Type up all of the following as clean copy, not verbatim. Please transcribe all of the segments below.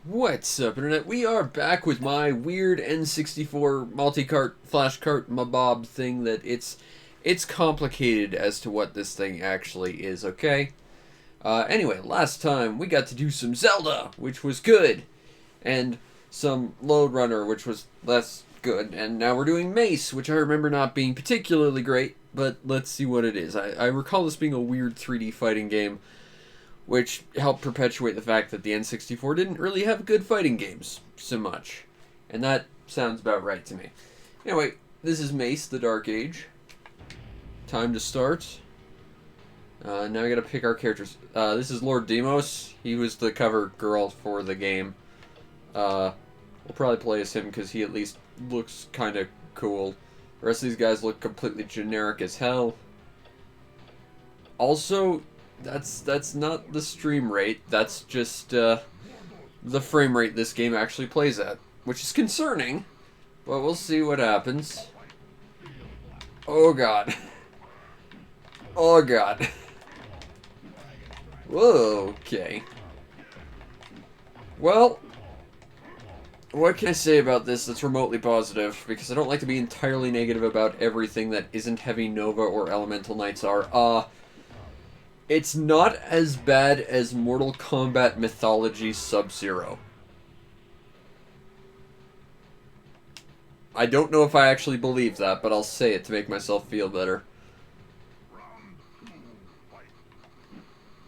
What's up, Internet? We are back with my weird N64 multi-cart flash cart mabob thing that it's complicated as to what this thing actually is, okay? Anyway, last time we got to do some Zelda, which was good, and some Load Runner, which was less good, and now we're doing Mace, which I remember not being particularly great, but let's see what it is. I recall this being a weird 3D fighting game, which helped perpetuate the fact that the N64 didn't really have good fighting games so much. And that sounds about right to me. Anyway, this is Mace The Dark Age. Time to start. Now we gotta pick our characters. This is Lord Demos. He was the cover girl for the game. We'll probably play as him because he at least looks kind of cool. The rest of these guys look completely generic as hell. Also, that's not the stream rate. That's just the frame rate this game actually plays at, which is concerning. But we'll see what happens. Oh god. Oh god. Whoa, okay. Well, what can I say about this that's remotely positive? Because I don't like to be entirely negative about everything that isn't Heavy Nova or Elemental Knights are. It's not as bad as Mortal Kombat Mythology Sub-Zero. I don't know if I actually believe that, but I'll say it to make myself feel better.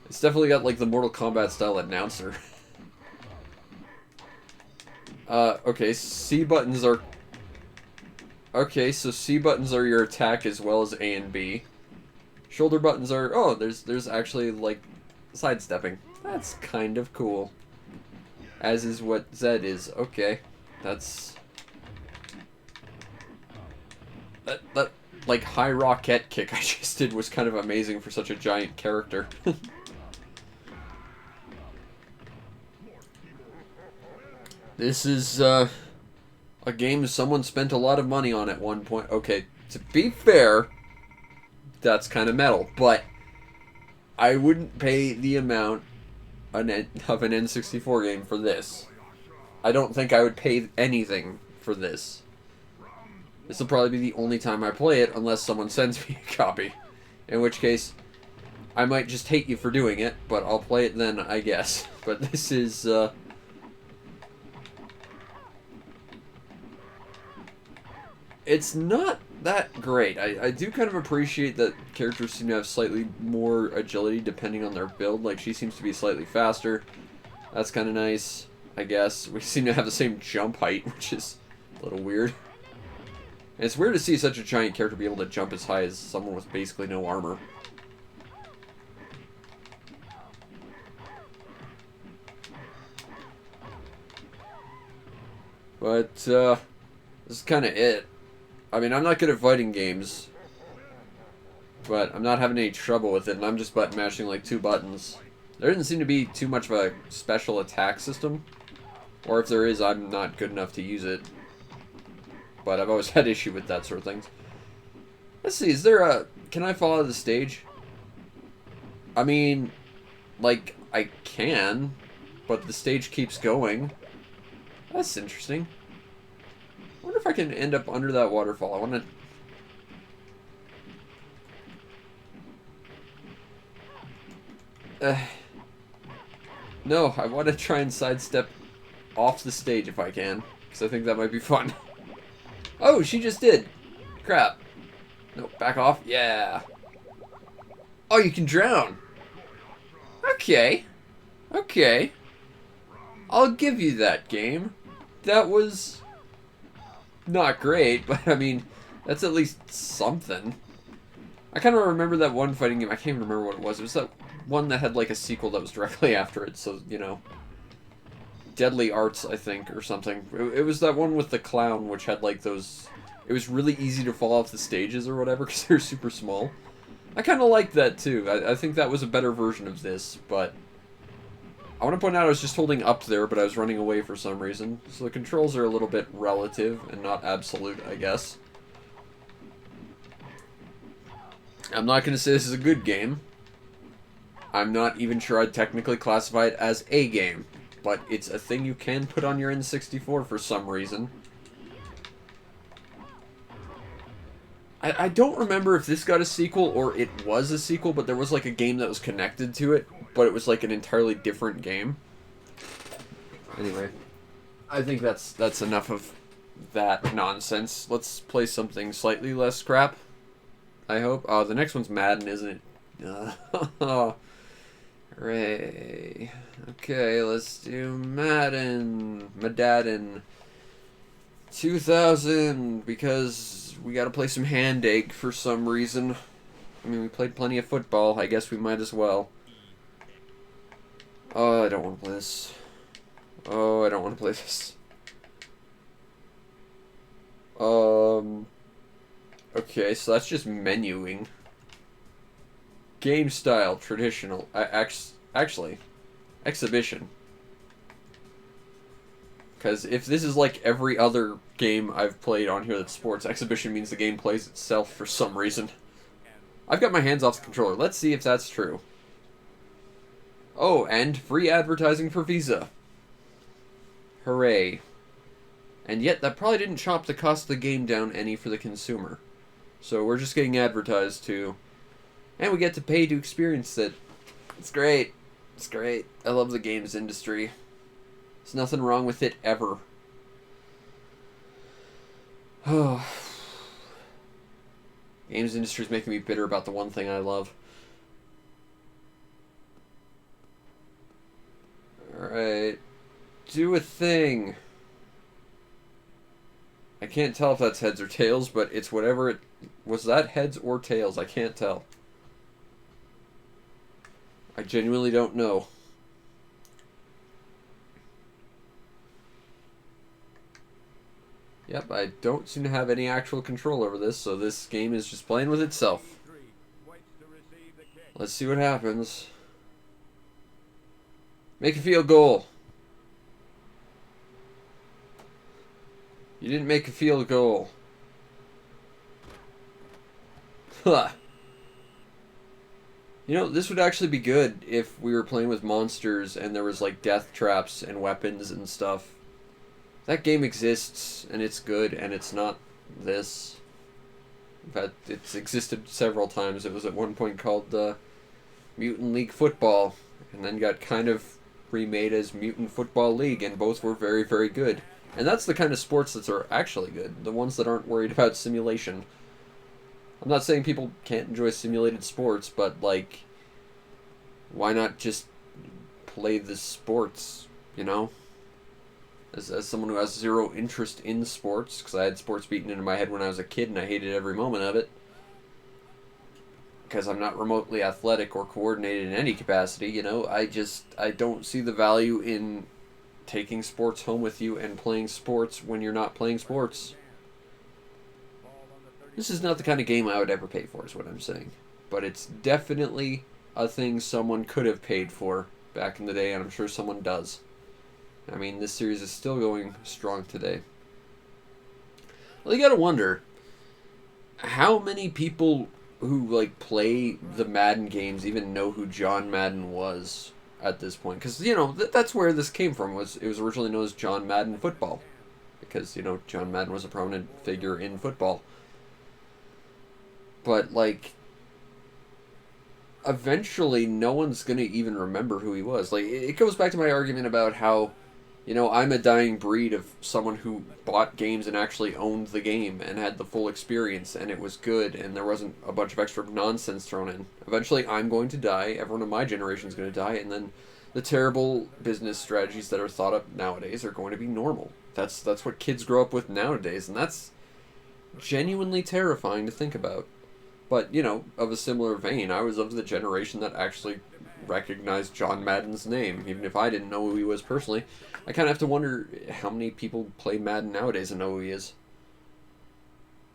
It's definitely got, like, the Mortal Kombat style announcer. Okay, C buttons are... Okay, so C buttons are your attack as well as A and B. Shoulder buttons are... Oh, there's actually, like, sidestepping. That's kind of cool. As is what Z is. Okay. That's... That like, high rocket kick I just did was kind of amazing for such a giant character. This is, a game someone spent a lot of money on at one point. Okay, to be fair... That's kind of metal, but I wouldn't pay the amount of an N64 game for this. I don't think I would pay anything for this. This will probably be the only time I play it, unless someone sends me a copy. In which case, I might just hate you for doing it, but I'll play it then, I guess. But this is, it's not that great. I do kind of appreciate that characters seem to have slightly more agility depending on their build. Like, she seems to be slightly faster. That's kind of nice, I guess. We seem to have the same jump height, which is a little weird. And it's weird to see such a giant character be able to jump as high as someone with basically no armor. But, this is kind of it. I mean, I'm not good at fighting games, but I'm not having any trouble with it, and I'm just button mashing like 2 buttons. There doesn't seem to be too much of a special attack system, or if there is, I'm not good enough to use it. But I've always had issue with that sort of thing. Let's see, is there a... Can I fall out of the stage? I mean, like, I can, but the stage keeps going. That's interesting. I wonder if I can end up under that waterfall. I want to... No, I want to try and sidestep off the stage if I can, because I think that might be fun. Oh, she just did. Crap. No, back off. Yeah. Oh, you can drown. Okay. Okay. I'll give you that, game. That was... not great, but I mean, that's at least something. I kind of remember that one fighting game. I can't even remember what it was. It was that one that had like a sequel that was directly after it, so, you know. Deadly Arts, I think, or something. It was that one with the clown, which had like those... It was really easy to fall off the stages or whatever, because they're super small. I kind of liked that, too. I think that was a better version of this, but... I want to point out I was just holding up there, but I was running away for some reason. So the controls are a little bit relative and not absolute, I guess. I'm not going to say this is a good game. I'm not even sure I'd technically classify it as a game. but it's a thing you can put on your N64 for some reason. I don't remember if this got a sequel or it was a sequel, but there was like a game that was connected to it, but it was like an entirely different game. Anyway, I think that's enough of that nonsense. Let's play something slightly less crap, I hope. Oh, the next one's Madden, isn't it? Hooray. Okay, let's do Madden. Madden 2000, because we gotta play some hand egg for some reason. I mean, we played plenty of football. I guess we might as well. Oh, I don't want to play this. Oh, I don't want to play this. Okay, so that's just menuing. Game style, traditional. Actually, exhibition. Because if this is like every other game I've played on here that's sports, exhibition means the game plays itself for some reason. I've got my hands off the controller. Let's see if that's true. Oh, and free advertising for Visa. Hooray. And yet, that probably didn't chop the cost of the game down any for the consumer. So we're just getting advertised to. And we get to pay to experience it. It's great. It's great. I love the games industry. There's nothing wrong with it ever. Oh. Games industry is making me bitter about the one thing I love. Alright. Do a thing. I can't tell if that's heads or tails, but it's whatever it... Was that heads or tails? I can't tell. I genuinely don't know. Yep, I don't seem to have any actual control over this, so this game is just playing with itself. Let's see what happens. Make a field goal. You didn't make a field goal. Huh. You know, this would actually be good if we were playing with monsters and there was like death traps and weapons and stuff. That game exists, and it's good, and it's not this. In fact, it's existed several times. It was at one point called Mutant League Football, and then got kind of remade as Mutant Football League, and both were very, very good. And that's the kind of sports that are actually good, the ones that aren't worried about simulation. I'm not saying people can't enjoy simulated sports, but, like, why not just play the sports, you know? As someone who has zero interest in sports, because I had sports beaten into my head when I was a kid and I hated every moment of it, because I'm not remotely athletic or coordinated in any capacity, you know, I don't see the value in taking sports home with you and playing sports when you're not playing sports. This is not the kind of game I would ever pay for, is what I'm saying. But it's definitely a thing someone could have paid for back in the day, and I'm sure someone does. I mean, this series is still going strong today. Well, you gotta wonder, how many people who, like, play the Madden games even know who John Madden was at this point? Because, you know, that's where this came from. It was originally known as John Madden Football. Because, you know, John Madden was a prominent figure in football. But, like, eventually no one's gonna even remember who he was. Like, it goes back to my argument about how, you know, I'm a dying breed of someone who bought games and actually owned the game and had the full experience and it was good and there wasn't a bunch of extra nonsense thrown in. Eventually I'm going to die, everyone in my generation is going to die, and then the terrible business strategies that are thought up nowadays are going to be normal. That's what kids grow up with nowadays, and that's genuinely terrifying to think about. But, you know, of a similar vein, I was of the generation that actually recognized John Madden's name, even if I didn't know who he was personally. I kind of have to wonder how many people play Madden nowadays and know who he is.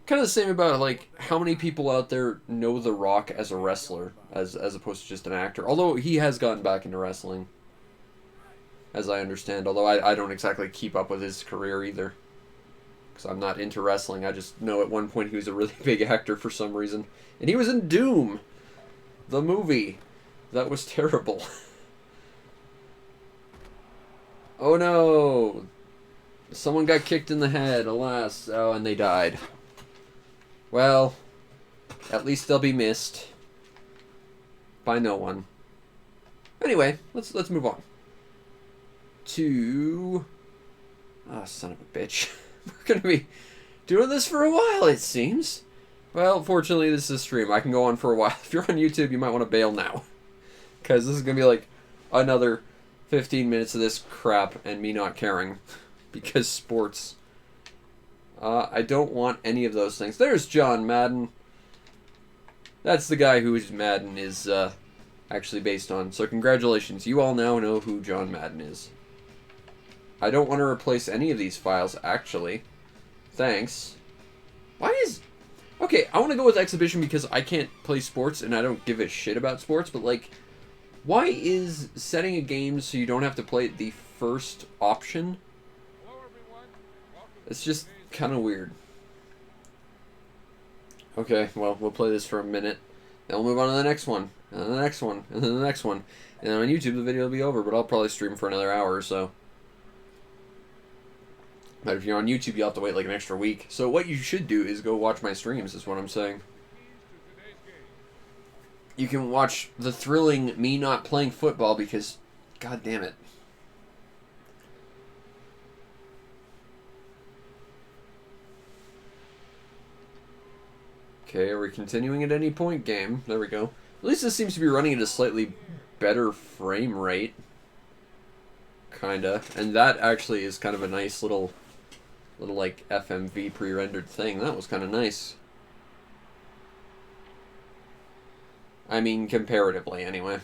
Kind of the same about, like, how many people out there know The Rock as a wrestler, as opposed to just an actor. Although he has gotten back into wrestling, as I understand. Although I don't exactly keep up with his career either. Because I'm not into wrestling. I just know at one point he was a really big actor for some reason. And he was in Doom, the movie. That was terrible. Oh no! Someone got kicked in the head, alas. Oh, and they died. Well, at least they'll be missed by no one. Anyway, let's move on to... Ah, son of a bitch. We're gonna be doing this for a while, it seems. Well, fortunately, this is a stream. I can go on for a while. If you're on YouTube, you might want to bail now, because this is gonna be like another 15 minutes of this crap and me not caring, because sports. I don't want any of those things. There's John Madden. That's the guy whose Madden is actually based on. So congratulations. You all now know who John Madden is. I don't want to replace any of these files, actually. Thanks. Why is... Okay, I want to go with Exhibition because I can't play sports and I don't give a shit about sports, but, like, why is setting a game so you don't have to play it the first option? It's just kind of weird. Okay, well, we'll play this for a minute. Then we'll move on to the next one, and then the next one, and then the next one. And then on YouTube, the video will be over, but I'll probably stream for another hour or so. But if you're on YouTube, you'll have to wait like an extra week. So what you should do is go watch my streams, is what I'm saying. You can watch the thrilling me not playing football because, god damn it. Okay, are we continuing at any point, game? There we go. At least this seems to be running at a slightly better frame rate. Kinda. And that actually is kind of a nice little like FMV pre-rendered thing. That was kind of nice. I mean, comparatively, anyway.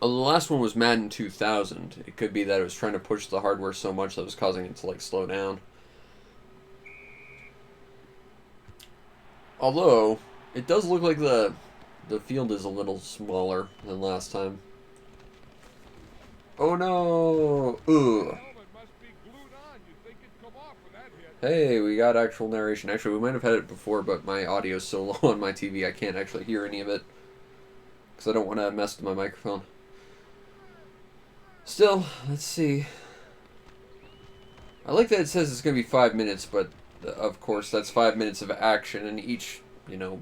Although the last one was Madden 2000. It could be that it was trying to push the hardware so much that it was causing it to, like, slow down. Although, it does look like the field is a little smaller than last time. Oh no! Ugh. Hey, we got actual narration. Actually, we might have had it before, but my audio's so low on my TV I can't actually hear any of it. Because I don't want to mess with my microphone. Still, let's see. I like that it says it's going to be 5 minutes, but of course that's 5 minutes of action, and each, you know,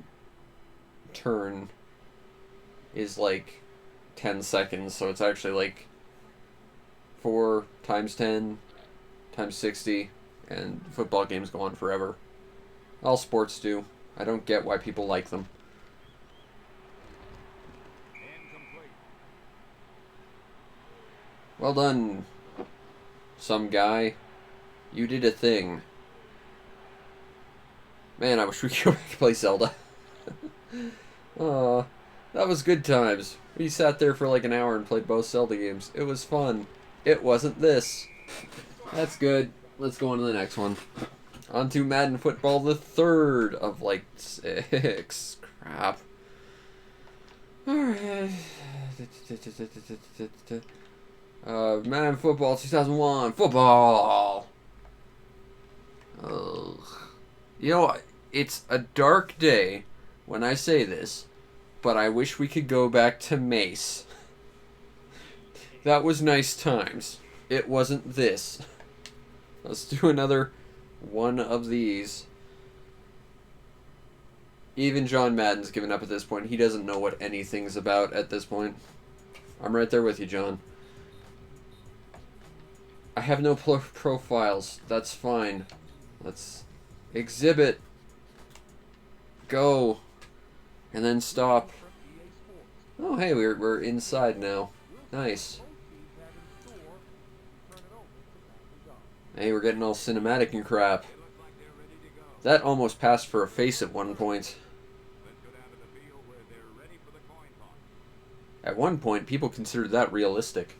turn is like 10 seconds, so it's actually like 4 times 10 times 60. And football games go on forever. All sports do. I don't get why people like them. Well done, some guy. You did a thing. Man, I wish we could go back and play Zelda. Aw, that was good times. We sat there for like an hour and played both Zelda games. It was fun. It wasn't this. That's good. Let's go on to the next one. On to Madden Football, the third of like 6. Crap. Alright. Madden Football 2001. Football! Ugh. You know, it's a dark day when I say this, but I wish we could go back to Mace. That was nice times. It wasn't this. Let's do another one of these. Even John Madden's given up at this point. He doesn't know what anything's about at this point. I'm right there with you, John. I have no profiles. That's fine. Let's exhibit. Go. And then stop. Oh, hey, we're inside now. Nice. Hey, we're getting all cinematic and crap. That almost passed for a face at one point. At one point, people considered that realistic.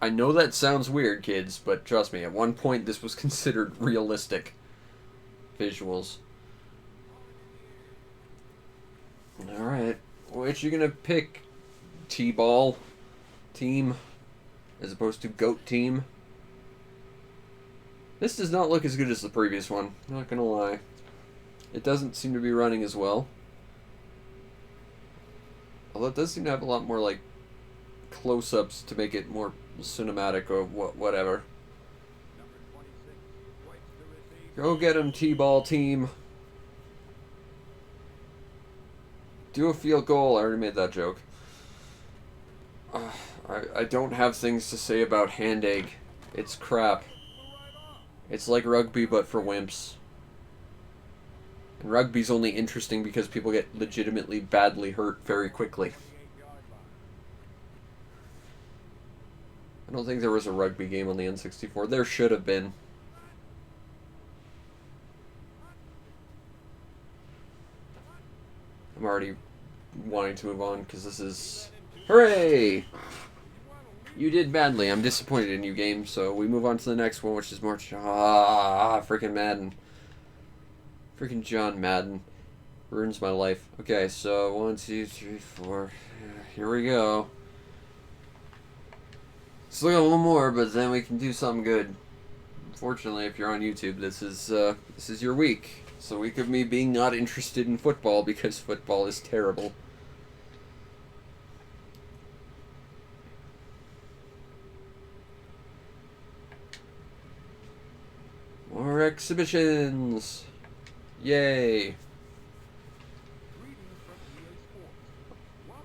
I know that sounds weird, kids, but trust me, at one point this was considered realistic visuals. Alright, which you gonna pick? T-ball team as opposed to goat team? This does not look as good as the previous one, not gonna lie. It doesn't seem to be running as well. Although it does seem to have a lot more, like, close-ups to make it more cinematic or whatever. Go get him, T-ball team. Do a field goal. I already made that joke. I don't have things to say about hand egg. It's crap. It's like rugby, but for wimps. And rugby's only interesting because people get legitimately badly hurt very quickly. I don't think there was a rugby game on the N64. There should have been. I'm already wanting to move on because this is... Hooray! You did badly. I'm disappointed in you, game. So we move on to the next one, which is more... freaking Madden. Freaking John Madden. Ruins my life. Okay, so 1, 2, 3, 4. Here we go. Let's look at a little more, but then we can do something good. Unfortunately, if you're on YouTube, this is your week. It's a week of me being not interested in football because football is terrible. More exhibitions! Yay!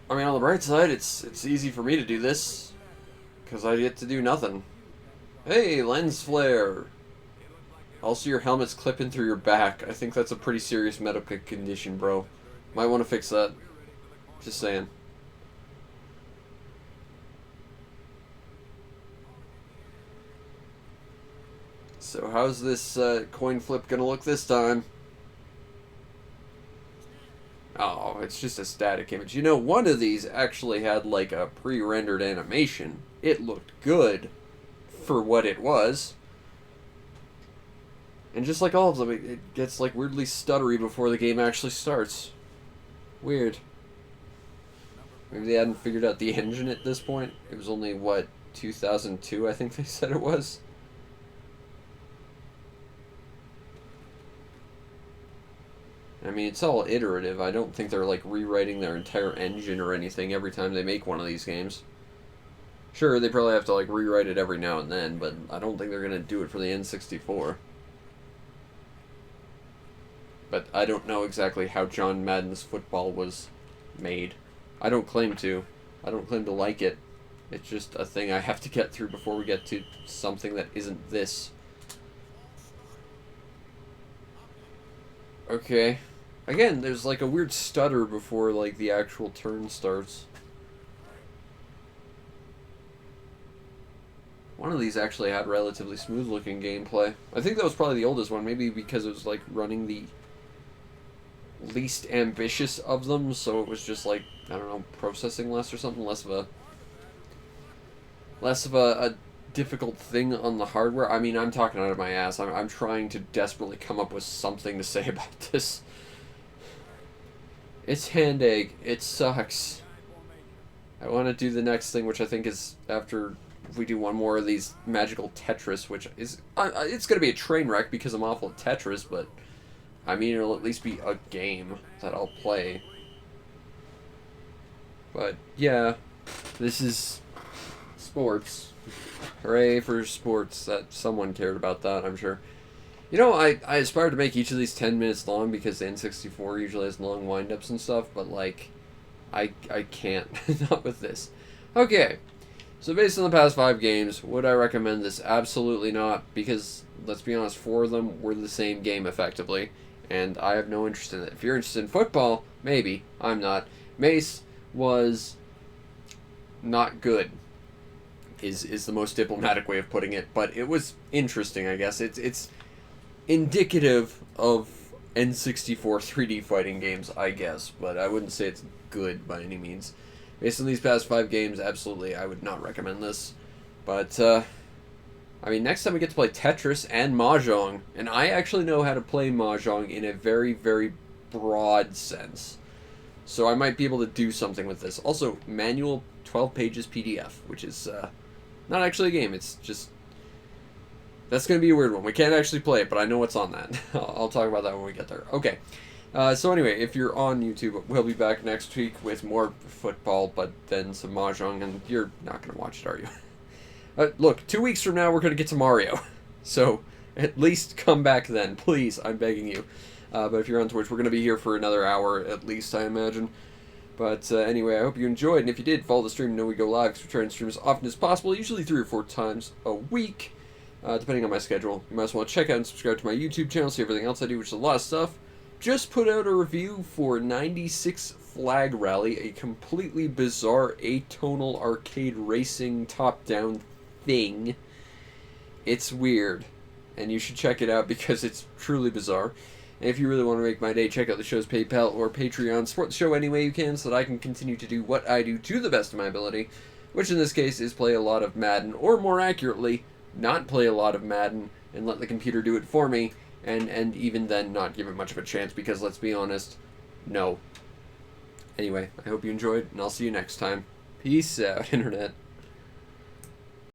I mean, on the bright side, it's easy for me to do this, because I get to do nothing. Hey, lens flare! Also, your helmet's clipping through your back. I think that's a pretty serious medical condition, bro. Might want to fix that. Just saying. So how's this coin flip gonna look this time? Oh, it's just a static image. You know, one of these actually had like a pre-rendered animation. It looked good for what it was. And just like all of them, it gets like weirdly stuttery before the game actually starts. Weird. Maybe they hadn't figured out the engine at this point. It was only, what, 2002 I think they said it was? I mean, it's all iterative. I don't think they're, like, rewriting their entire engine or anything every time they make one of these games. Sure, they probably have to, like, rewrite it every now and then, but I don't think they're going to do it for the N64. But I don't know exactly how John Madden's football was made. I don't claim to. I don't claim to like it. It's just a thing I have to get through before we get to something that isn't this. Okay. Again, there's like a weird stutter before like the actual turn starts. One of these actually had relatively smooth looking gameplay. I think that was probably the oldest one, maybe because it was like running the least ambitious of them, so it was just like, I don't know, processing less or something, less of a difficult thing on the hardware. I mean, I'm talking out of my ass. I'm trying to desperately come up with something to say about this. It's hand egg. It sucks. I want to do the next thing, which I think is after we do one more of these magical Tetris, which is it's going to be a train wreck because I'm awful at Tetris, but I mean, it'll at least be a game that I'll play. But yeah, this is sports. Hooray for sports, that someone cared about that, I'm sure. You know, I aspire to make each of these 10 minutes long because the N64 usually has long wind-ups and stuff, but, like, I can't. Not with this. Okay, so based on the past 5 games, would I recommend this? Absolutely not, because, let's be honest, 4 of them were the same game, effectively, and I have no interest in it. If you're interested in football, maybe. I'm not. Mace was not good, is the most diplomatic way of putting it, but it was interesting, I guess. It's indicative of N64 3D fighting games, I guess, but I wouldn't say it's good by any means. Based on these past 5 games, absolutely, I would not recommend this. But, I mean, next time we get to play Tetris and Mahjong, and I actually know how to play Mahjong in a very, very broad sense. So I might be able to do something with this. Also, manual 12 pages PDF, which is, not actually a game, it's just... That's going to be a weird one. We can't actually play it, but I know what's on that. I'll talk about that when we get there. Okay. So anyway, if you're on YouTube, we'll be back next week with more football, but then some Mahjong, and you're not going to watch it, are you? Look, 2 weeks from now, we're going to get to Mario. So, at least come back then, please, I'm begging you. But if you're on Twitch, we're going to be here for another hour, at least, I imagine. But anyway, I hope you enjoyed, and if you did, follow the stream, know we go live, because we try and stream as often as possible, usually 3 or 4 times a week, depending on my schedule. You might as well check out and subscribe to my YouTube channel, see everything else I do, which is a lot of stuff. Just put out a review for 96 Flag Rally, a completely bizarre atonal arcade racing top-down thing. It's weird, and you should check it out because it's truly bizarre. And if you really want to make my day, check out the show's PayPal or Patreon. Support the show any way you can so that I can continue to do what I do to the best of my ability, which in this case is play a lot of Madden, or more accurately, not play a lot of Madden and let the computer do it for me, and even then not give it much of a chance because, let's be honest, no. Anyway, I hope you enjoyed, and I'll see you next time. Peace out, Internet.